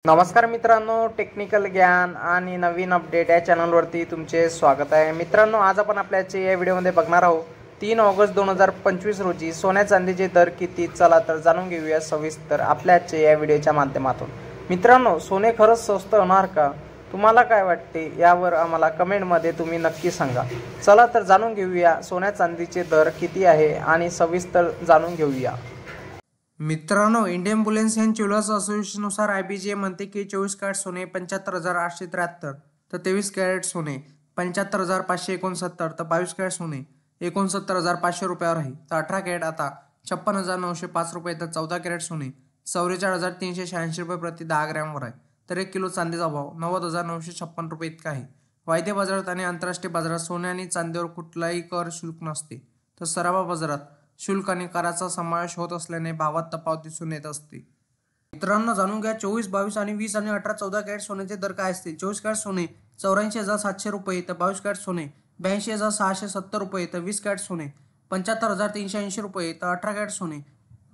नमस्कार मित्रांनो, टेक्निकल ज्ञान आणि नवीन अपडेट या चॅनलवरती तुमचे स्वागत आहे। मित्रांनो, आज आपण आपल्याच्या या व्हिडिओमध्ये बघणार आहोत 3 ऑगस्ट 2025 रोजी सोन्या चांदीचे दर किती। चला तर जाणून घेऊया सविस्तर आपल्याच्या या व्हिडिओच्या माध्यमातून। मित्रांनो, सोने खरंच स्वस्त होणार का? तुम्हाला काय वाटते यावर आम्हाला कमेंटमध्ये तुम्ही नक्की सांगा। चला तर जाणून घेऊया सोन्या चांदीचे दर किती आहे आणि सविस्तर जाणून घेऊया। मित्रांनो, इंडियन बुलियन अँड ज्वेलर्स असोसिएशननुसार IBJ म्हणते की 24 कॅरेट सोने 75,873, तर 23 कॅरेट सोने 75,569, तर 22 कॅरेट सोने 69,500 रुपयावर आहे। तर 18 कॅरेट आता 56,905 रुपये, तर 14 कॅरेट सोने 44,386 रुपये प्रति 10 ग्रॅमवर आहे। तर 1 किलो चांदीचा भाव 90,956 रुपये इतका आहे। वायदे बाजारात आणि आंतरराष्ट्रीय बाजारात सोने आणि चांदीवर कुठलाही कर शुल्क नसते, तर सराफा बाजारात शुल्क आणि कराचा समावेश होत असल्याने भावात तफावत दिसून येत असते। मित्रांनो, जाणून घ्या 24, 22 आणि 20 आणि 18, 14 कॅरेट सोन्याचे दर काय असतील। 24 कॅरेट सोने 84,700 रुपये, तर 22 कॅरेट सोने 82,670 रुपये, तर 20 कॅरेट सोने 75,380 रुपये, तर 18 कॅरेट सोने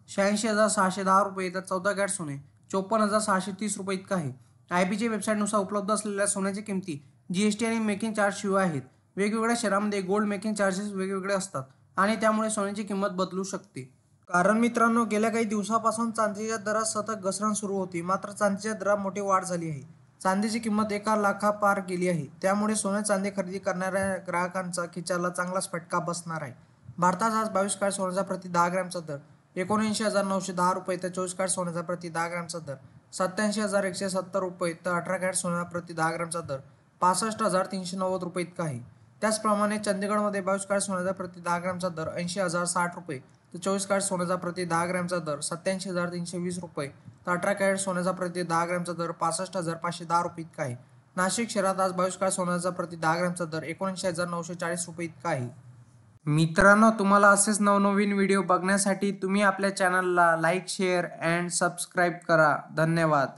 86,610 रुपये, तर 14 कॅरेट सोने 54,630 रुपये इतका आहे। IBJ वेबसाईटनुसार उपलब्ध असलेल्या सोन्याच्या किमती GST आणि मेकिंग चार्ज शिवाय आहेत। वेगवेगळ्या शहरांमध्ये गोल्ड मेकिंग चार्जेस वेगवेगळे असतात आणि त्यामुळे सोन्याची किंमत बदलू शकते। कारण मित्रांनो, गेल्या काही दिवसापासून चांदीच्या दरात सतत घसरण सुरू होती, मात्र चांदीच्या दरात मोठी वाढ झाली आहे। चांदीची किंमत 1 लाखापार गेली आहे। त्यामुळे सोने चांदी खरेदी करणाऱ्या ग्राहकांचा खिशाला चांगलाच फटका बसणार आहे। भारतात आज 22 कॅरेट सोन्याचा प्रति 10 ग्रॅमचा दर 79,910 रुपये, तर 24 कॅरेट सोन्याचा प्रति 10 ग्रॅमचा दर 87,170 रुपये, तर 18 कॅरेट सोन्याचा प्रति 10 ग्रॅमचा दर 65,390 रुपये इतका आहे। त्याचप्रमाणे चंदीगडमध्ये 22 कॅरेट सोन्याचा प्रति 10 ग्रॅमचा दर 80,060 रुपये, तर 24 कॅरेट सोन्याचा प्रति 10 ग्रॅमचा दर 87,320 रुपये, तर 18 कॅरेट सोन्याचा प्रति 10 ग्रॅमचा दर 65,510 रुपये इतका आहे। नाशिक शहरात आज 22 कॅरेट सोन्याचा प्रति 10 ग्रॅमचा दर 79,940 रुपये इतका आहे। मित्रांनो, तुम्हाला असेच नवनवीन व्हिडिओ बघण्यासाठी तुम्ही आपल्या चॅनलला लाईक, शेअर अँड सबस्क्राईब करा। धन्यवाद।